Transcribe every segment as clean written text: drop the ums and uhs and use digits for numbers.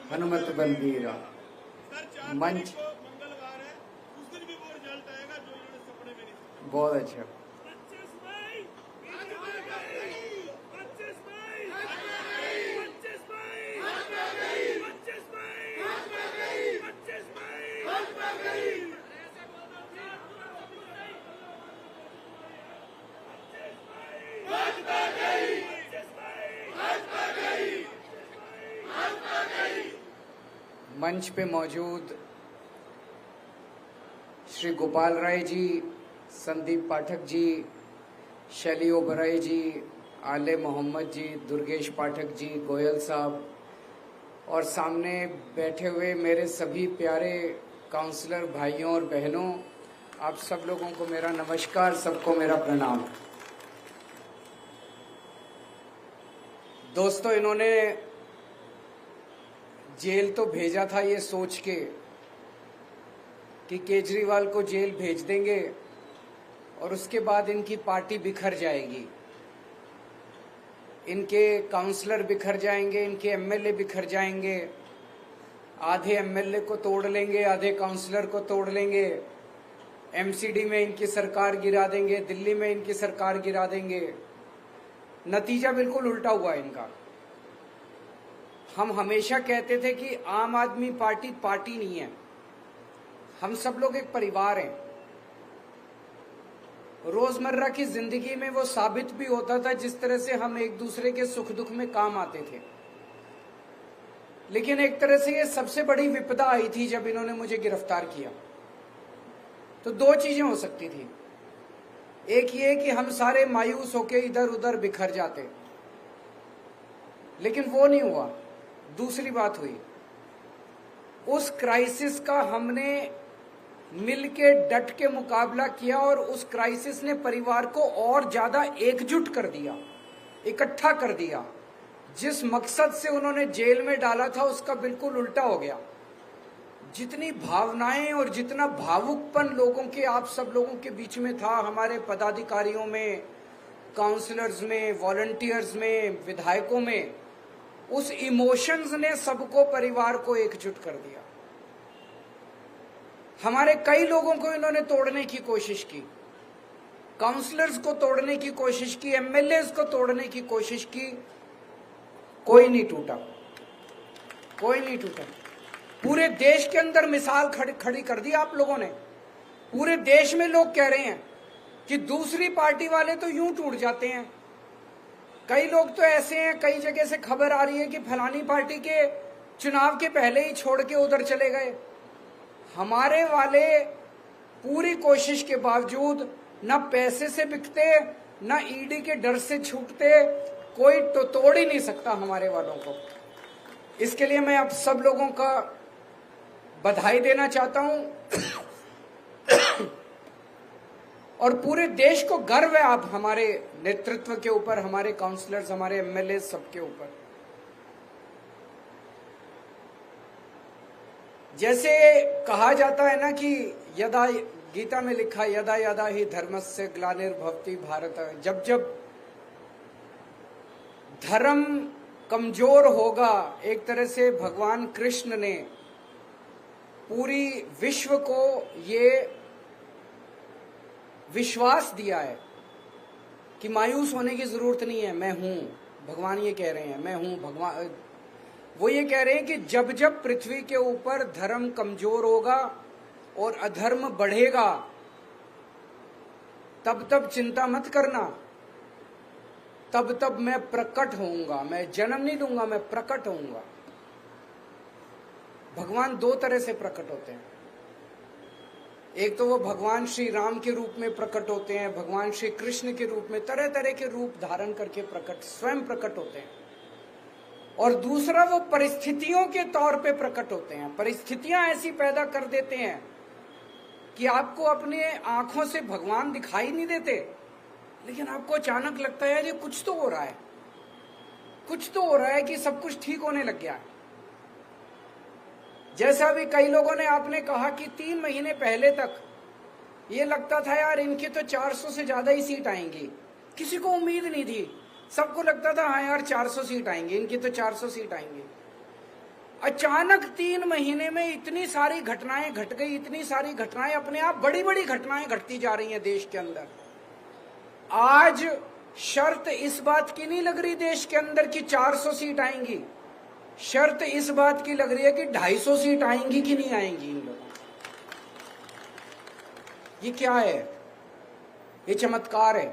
हनुमत बलबीरा मंच मंगलवार है, उस दिन भी वो रिजल्ट आएगा जो इन्होंने सपने में नहीं। बहुत अच्छा। मंच पे मौजूद श्री गोपाल राय जी, संदीप पाठक जी, शैली ओबराय जी, आले मोहम्मद जी, दुर्गेश पाठक जी, गोयल साहब और सामने बैठे हुए मेरे सभी प्यारे काउंसलर भाइयों और बहनों, आप सब लोगों को मेरा नमस्कार, सबको मेरा प्रणाम। दोस्तों, इन्होंने जेल तो भेजा था ये सोच के कि केजरीवाल को जेल भेज देंगे और उसके बाद इनकी पार्टी बिखर जाएगी, इनके काउंसलर बिखर जाएंगे, इनके एमएलए बिखर जाएंगे, आधे एमएलए को तोड़ लेंगे, आधे काउंसलर को तोड़ लेंगे, एमसीडी में इनकी सरकार गिरा देंगे, दिल्ली में इनकी सरकार गिरा देंगे। नतीजा बिल्कुल उल्टा हुआ इनका। हम हमेशा कहते थे कि आम आदमी पार्टी पार्टी नहीं है, हम सब लोग एक परिवार हैं। रोजमर्रा की जिंदगी में वो साबित भी होता था, जिस तरह से हम एक दूसरे के सुख दुख में काम आते थे। लेकिन एक तरह से ये सबसे बड़ी विपदा आई थी जब इन्होंने मुझे गिरफ्तार किया। तो दो चीजें हो सकती थी, एक ये कि हम सारे मायूस होके इधर उधर बिखर जाते, लेकिन वो नहीं हुआ। दूसरी बात हुई, उस क्राइसिस का हमने मिलके डट के मुकाबला किया और उस क्राइसिस ने परिवार को और ज्यादा एकजुट कर दिया, इकट्ठा कर दिया। जिस मकसद से उन्होंने जेल में डाला था उसका बिल्कुल उल्टा हो गया। जितनी भावनाएं और जितना भावुकपन लोगों के, आप सब लोगों के बीच में था, हमारे पदाधिकारियों में, काउंसलर्स में, वॉलंटियर्स में, विधायकों में, उस इमोशंस ने सबको, परिवार को एकजुट कर दिया। हमारे कई लोगों को इन्होंने तोड़ने की कोशिश की, काउंसलर्स को तोड़ने की कोशिश की, एमएलए को तोड़ने की कोशिश की, कोई नहीं टूटा, कोई नहीं टूटा। पूरे देश के अंदर मिसाल खड़ी कर दी आप लोगों ने। पूरे देश में लोग कह रहे हैं कि दूसरी पार्टी वाले तो यूं टूट जाते हैं। कई लोग तो ऐसे हैं, कई जगह से खबर आ रही है कि फलानी पार्टी के चुनाव के पहले ही छोड़ के उधर चले गए। हमारे वाले पूरी कोशिश के बावजूद न पैसे से बिकते, न ईडी के डर से छूटते, कोई तो तोड़ ही नहीं सकता हमारे वालों को। इसके लिए मैं आप सब लोगों का बधाई देना चाहता हूं और पूरे देश को गर्व है आप हमारे नेतृत्व के ऊपर, हमारे काउंसलर्स, हमारे एमएलए, सबके ऊपर। जैसे कहा जाता है ना कि यदा, गीता में लिखा, यदा यदा ही धर्मस्य ग्लानिर्भवति भारत। जब जब धर्म कमजोर होगा, एक तरह से भगवान कृष्ण ने पूरी विश्व को ये विश्वास दिया है कि मायूस होने की जरूरत नहीं है, मैं हूं। भगवान ये कह रहे हैं, मैं हूं भगवान। वो ये कह रहे हैं कि जब जब पृथ्वी के ऊपर धर्म कमजोर होगा और अधर्म बढ़ेगा, तब तब चिंता मत करना, तब तब मैं प्रकट होऊंगा। मैं जन्म नहीं दूंगा, मैं प्रकट होऊंगा। भगवान दो तरह से प्रकट होते हैं। एक तो वो भगवान श्री राम के रूप में प्रकट होते हैं, भगवान श्री कृष्ण के रूप में, तरह तरह के रूप धारण करके स्वयं प्रकट होते हैं। और दूसरा वो परिस्थितियों के तौर पे प्रकट होते हैं। परिस्थितियां ऐसी पैदा कर देते हैं कि आपको अपने आंखों से भगवान दिखाई नहीं देते, लेकिन आपको अचानक लगता है ये कुछ तो हो रहा है, कुछ तो हो रहा है कि सब कुछ ठीक होने लग गया है। जैसा भी कई लोगों ने आपने कहा कि 3 महीने पहले तक ये लगता था यार इनकी तो 400 से ज्यादा ही सीट आएंगी, किसी को उम्मीद नहीं थी, सबको लगता था हाँ यार 400 सीट आएंगी, इनकी तो 400 सीट आएंगी। अचानक 3 महीने में इतनी सारी घटनाएं घट गई, इतनी सारी घटनाएं, अपने आप बड़ी बड़ी घटनाएं घटती जा रही हैं देश के अंदर। आज शर्त इस बात की नहीं लग रही देश के अंदर कि 400 सीट आएंगी, शर्त इस बात की लग रही है कि 250 सीट आएंगी कि नहीं आएंगी इन लोगों। ये क्या है? ये चमत्कार है,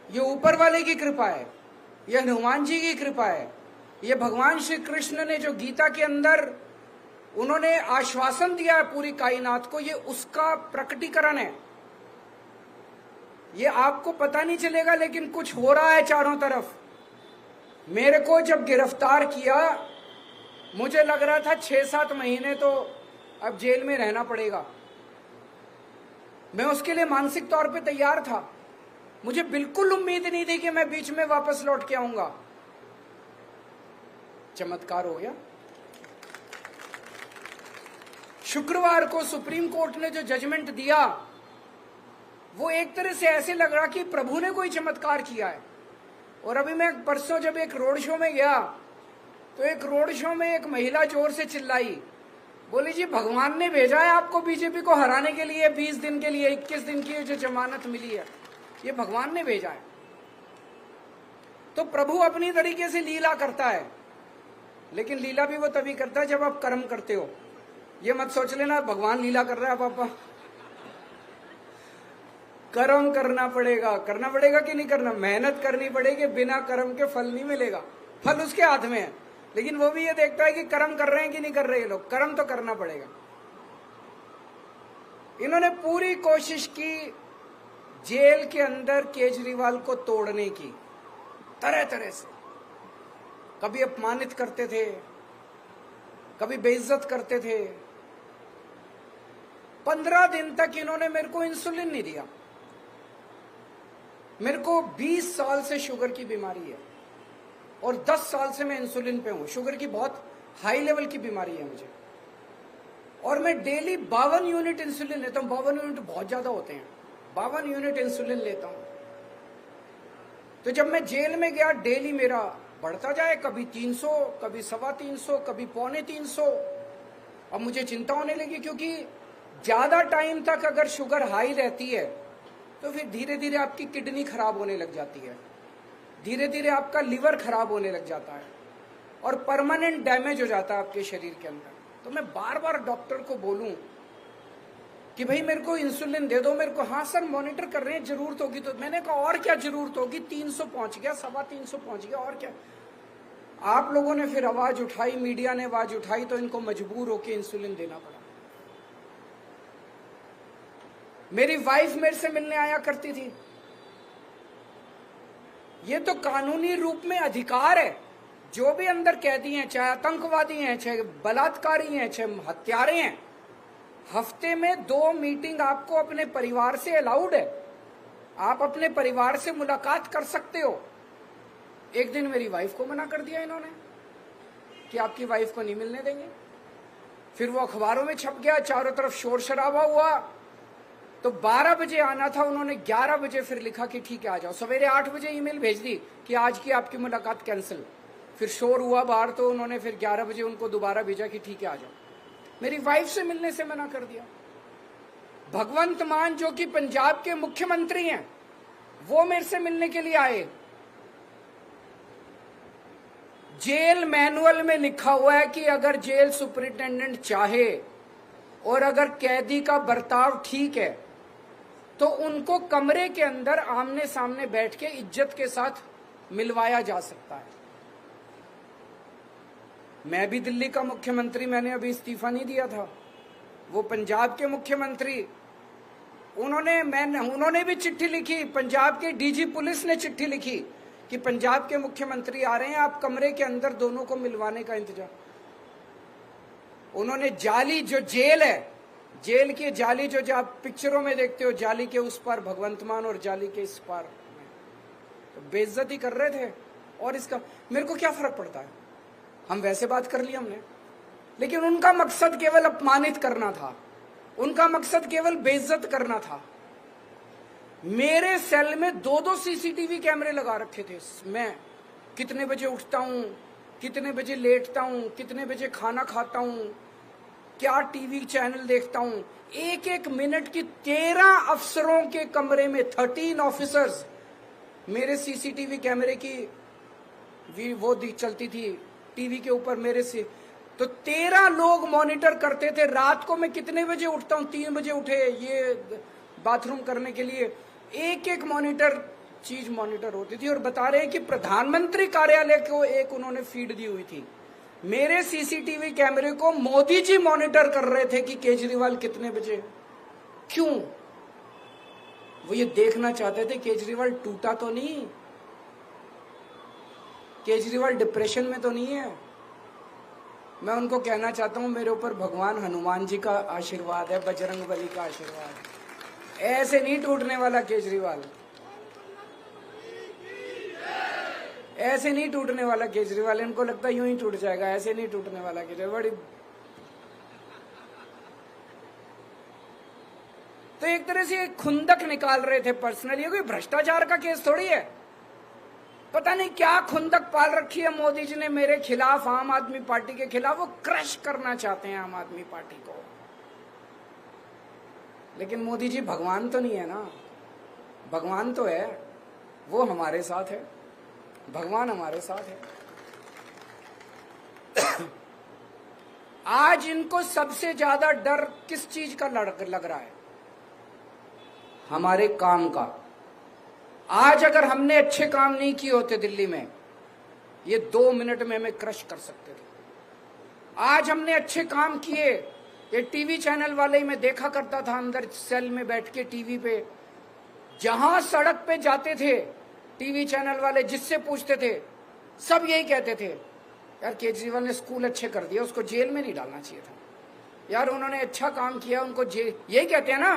ये ऊपर वाले की कृपा है, ये हनुमान जी की कृपा है, ये भगवान श्री कृष्ण ने जो गीता के अंदर उन्होंने आश्वासन दिया है पूरी कायनात को, ये उसका प्रकटीकरण है। ये आपको पता नहीं चलेगा लेकिन कुछ हो रहा है चारों तरफ। मेरे को जब गिरफ्तार किया मुझे लग रहा था 6-7 महीने तो अब जेल में रहना पड़ेगा। मैं उसके लिए मानसिक तौर पे तैयार था, मुझे बिल्कुल उम्मीद नहीं थी कि मैं बीच में वापस लौट के आऊंगा। चमत्कार हो गया। शुक्रवार को सुप्रीम कोर्ट ने जो जजमेंट दिया वो एक तरह से ऐसे लग रहा कि प्रभु ने कोई चमत्कार किया है। और अभी मैं परसों जब एक रोड शो में गया तो एक रोड शो में एक महिला जोर से चिल्लाई, बोली जी भगवान ने भेजा है आपको बीजेपी को हराने के लिए, 20 दिन के लिए, 21 दिन की जो जमानत मिली है ये भगवान ने भेजा है। तो प्रभु अपनी तरीके से लीला करता है, लेकिन लीला भी वो तभी करता है जब आप कर्म करते हो। ये मत सोच लेना भगवान लीला कर रहा है पापा, कर्म करना पड़ेगा कि नहीं करना, मेहनत करनी पड़ेगी, बिना कर्म के फल नहीं मिलेगा, फल उसके हाथ में है। लेकिन वो भी ये देखता है कि कर्म कर रहे हैं कि नहीं कर रहे हैं लोग, कर्म तो करना पड़ेगा। इन्होंने पूरी कोशिश की जेल के अंदर केजरीवाल को तोड़ने की, तरह तरह से। कभी अपमानित करते थे, कभी बेइज्जत करते थे। 15 दिन तक इन्होंने मेरे को इंसुलिन नहीं दिया। मेरे को 20 साल से शुगर की बीमारी है और 10 साल से मैं इंसुलिन पे हूं। शुगर की बहुत हाई लेवल की बीमारी है मुझे, और मैं डेली 52 यूनिट इंसुलिन लेता हूं। 52 यूनिट बहुत ज्यादा होते हैं, 52 यूनिट इंसुलिन लेता हूं। तो जब मैं जेल में गया डेली मेरा बढ़ता जाए, कभी 300, कभी 325, कभी 350। अब मुझे चिंता होने लगी, क्योंकि ज्यादा टाइम तक अगर शुगर हाई रहती है तो फिर धीरे धीरे आपकी किडनी खराब होने लग जाती है, धीरे धीरे आपका लिवर खराब होने लग जाता है और परमानेंट डैमेज हो जाता है आपके शरीर के अंदर। तो मैं बार बार डॉक्टर को बोलूं कि भाई मेरे को इंसुलिन दे दो, मेरे को, हाँ सर मॉनिटर कर रहे हैं, जरूरत होगी तो। मैंने कहा और क्या जरूरत होगी, 300 पहुंच गया, 325 पहुंच गया, और क्या। आप लोगों ने फिर आवाज उठाई, मीडिया ने आवाज उठाई, तो इनको मजबूर होकर इंसुलिन देना पड़ा। मेरी वाइफ मेरे से मिलने आया करती थी। ये तो कानूनी रूप में अधिकार है। जो भी अंदर कैदी हैं, चाहे आतंकवादी हैं, चाहे बलात्कारी हैं, चाहे हत्यारे हैं, हफ्ते में 2 मीटिंग आपको अपने परिवार से अलाउड है। आप अपने परिवार से मुलाकात कर सकते हो। एक दिन मेरी वाइफ को मना कर दिया इन्होंने कि आपकी वाइफ को नहीं मिलने देंगे। फिर वो अखबारों में छप गया, चारों तरफ शोर शराबा हुआ। तो 12 बजे आना था, उन्होंने 11 बजे फिर लिखा कि ठीक है आ जाओ। सवेरे 8 बजे ईमेल भेज दी कि आज की आपकी मुलाकात कैंसिल। फिर शोर हुआ बाहर, तो उन्होंने फिर 11 बजे उनको दोबारा भेजा कि ठीक है आ जाओ। मेरी वाइफ से मिलने से मना कर दिया। भगवंत मान जो कि पंजाब के मुख्यमंत्री हैं, वो मेरे से मिलने के लिए आए। जेल मैनुअल में लिखा हुआ है कि अगर जेल सुपरिटेंडेंट चाहे और अगर कैदी का बर्ताव ठीक है तो उनको कमरे के अंदर आमने सामने बैठ के इज्जत के साथ मिलवाया जा सकता है। मैं भी दिल्ली का मुख्यमंत्री, मैंने अभी इस्तीफा नहीं दिया था। वो पंजाब के मुख्यमंत्री, उन्होंने भी चिट्ठी लिखी। पंजाब के डीजी पुलिस ने चिट्ठी लिखी कि पंजाब के मुख्यमंत्री आ रहे हैं, आप कमरे के अंदर दोनों को मिलवाने का इंतजाम। उन्होंने जाली जो जेल है, जेल की जाली जो आप पिक्चरों में देखते हो, जाली के उस पार भगवंत मान और जाली के इस पार, तो बेइज्जती कर रहे थे। और इसका मेरे को क्या फर्क पड़ता है, हम वैसे बात कर ली हमने। लेकिन उनका मकसद केवल अपमानित करना था, उनका मकसद केवल बेइज्जत करना था। मेरे सेल में 2-2 सीसीटीवी कैमरे लगा रखे थे। मैं कितने बजे उठता हूं, कितने बजे लेटता हूं, कितने बजे खाना खाता हूं, क्या टीवी चैनल देखता हूं, एक एक मिनट की 13 अफसरों के कमरे में 13 ऑफिसर्स मेरे सीसीटीवी कैमरे की वो चलती थी टीवी के ऊपर मेरे से, तो 13 लोग मॉनिटर करते थे। रात को मैं कितने बजे उठता हूं, 3 बजे उठे ये बाथरूम करने के लिए, एक एक चीज मॉनिटर होती थी। और बता रहे हैं कि प्रधानमंत्री कार्यालय को एक उन्होंने फीड दी हुई थी, मेरे सीसीटीवी कैमरे को मोदी जी मॉनिटर कर रहे थे कि केजरीवाल कितने बजे। क्यों? वो ये देखना चाहते थे केजरीवाल टूटा तो नहीं, केजरीवाल डिप्रेशन में तो नहीं है। मैं उनको कहना चाहता हूं मेरे ऊपर भगवान हनुमान जी का आशीर्वाद है, बजरंग बली का आशीर्वाद है। ऐसे नहीं टूटने वाला केजरीवाल, ऐसे नहीं टूटने वाला केजरीवाल। इनको लगता है यूं ही टूट जाएगा, ऐसे नहीं टूटने वाला केजरीवाल। तो एक तरह से खुंदक निकाल रहे थे पर्सनली, कोई भ्रष्टाचार का केस थोड़ी है। पता नहीं क्या खुंदक पाल रखी है मोदी जी ने मेरे खिलाफ, आम आदमी पार्टी के खिलाफ। वो क्रश करना चाहते हैं आम आदमी पार्टी को। लेकिन मोदी जी भगवान तो नहीं है ना, भगवान तो है, वो हमारे साथ है, भगवान हमारे साथ है। आज इनको सबसे ज्यादा डर किस चीज का लग रहा है? हमारे काम का। आज अगर हमने अच्छे काम नहीं किए होते दिल्ली में, ये 2 मिनट में हमें क्रश कर सकते थे। आज हमने अच्छे काम किए, ये टीवी चैनल वाले ही मैं देखा करता था अंदर सेल में बैठ के टीवी पे, जहां सड़क पे जाते थे टीवी चैनल वाले, जिससे पूछते थे सब यही कहते थे, यार केजरीवाल ने स्कूल अच्छे कर दिया, उसको जेल में नहीं डालना चाहिए था, यार उन्होंने अच्छा काम किया, उनको जेल, यही कहते हैं ना।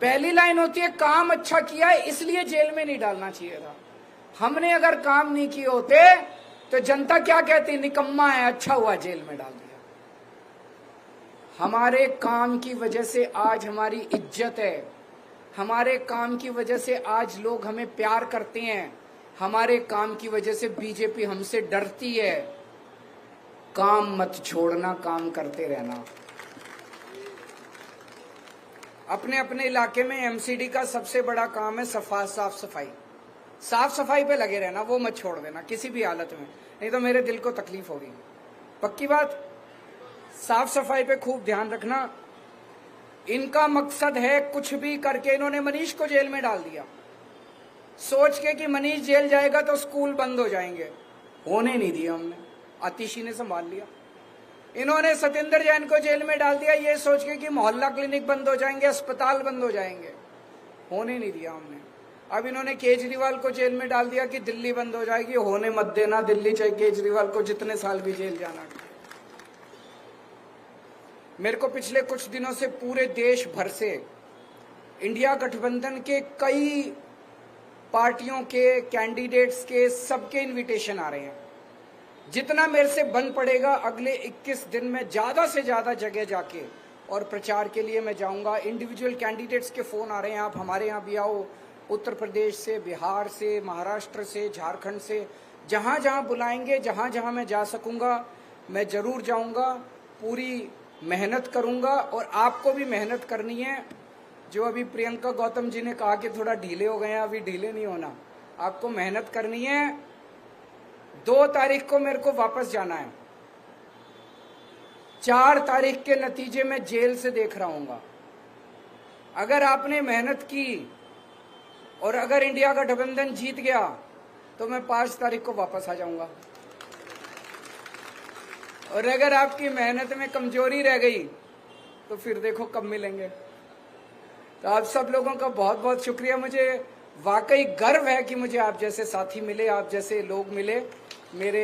पहली लाइन होती है काम अच्छा किया है इसलिए जेल में नहीं डालना चाहिए था। हमने अगर काम नहीं किए होते तो जनता क्या कहती, निकम्मा है, अच्छा हुआ जेल में डाल दिया। हमारे काम की वजह से आज हमारी इज्जत है, हमारे काम की वजह से आज लोग हमें प्यार करते हैं, हमारे काम की वजह से बीजेपी हमसे डरती है। काम मत छोड़ना, काम करते रहना। अपने अपने इलाके में एमसीडी का सबसे बड़ा काम है साफ सफाई। साफ सफाई पे लगे रहना, वो मत छोड़ देना किसी भी हालत में, नहीं तो मेरे दिल को तकलीफ होगी। पक्की बात, साफ सफाई पे खूब ध्यान रखना। इनका मकसद है कुछ भी करके, इन्होंने मनीष को जेल में डाल दिया सोच के कि मनीष जेल जाएगा तो स्कूल बंद हो जाएंगे, होने नहीं दिया हमने, आतिशी ने संभाल लिया। इन्होंने सत्येंद्र जैन को जेल में डाल दिया ये सोच के कि मोहल्ला क्लिनिक बंद हो जाएंगे, अस्पताल बंद हो जाएंगे, होने नहीं दिया हमने। अब इन्होंने केजरीवाल को जेल में डाल दिया कि दिल्ली बंद हो जाएगी, होने मत देना दिल्ली, चाहे केजरीवाल को जितने साल भी जेल जाना। मेरे को पिछले कुछ दिनों से पूरे देश भर से इंडिया गठबंधन के कई पार्टियों के कैंडिडेट्स के सबके इनविटेशन आ रहे हैं। जितना मेरे से बन पड़ेगा अगले 21 दिन में ज्यादा से ज्यादा जगह जाके और प्रचार के लिए मैं जाऊंगा। इंडिविजुअल कैंडिडेट्स के फोन आ रहे हैं, आप हमारे यहाँ भी आओ, उत्तर प्रदेश से, बिहार से, महाराष्ट्र से, झारखंड से, जहां जहां बुलाएंगे, जहां जहां मैं जा सकूंगा मैं जरूर जाऊंगा, पूरी मेहनत करूंगा। और आपको भी मेहनत करनी है। जो अभी प्रियंका गौतम जी ने कहा कि थोड़ा ढीले हो गए हैं, अभी ढीले नहीं होना, आपको मेहनत करनी है। 2 तारीख को मेरे को वापस जाना है, 4 तारीख के नतीजे में जेल से देख रहा हूंगा। अगर आपने मेहनत की और अगर इंडिया गठबंधन जीत गया तो मैं 5 तारीख को वापस आ जाऊंगा। और अगर आपकी मेहनत में कमजोरी रह गई तो फिर देखो कब मिलेंगे। तो आप सब लोगों का बहुत बहुत शुक्रिया। मुझे वाकई गर्व है कि मुझे आप जैसे साथी मिले, आप जैसे लोग मिले। मेरे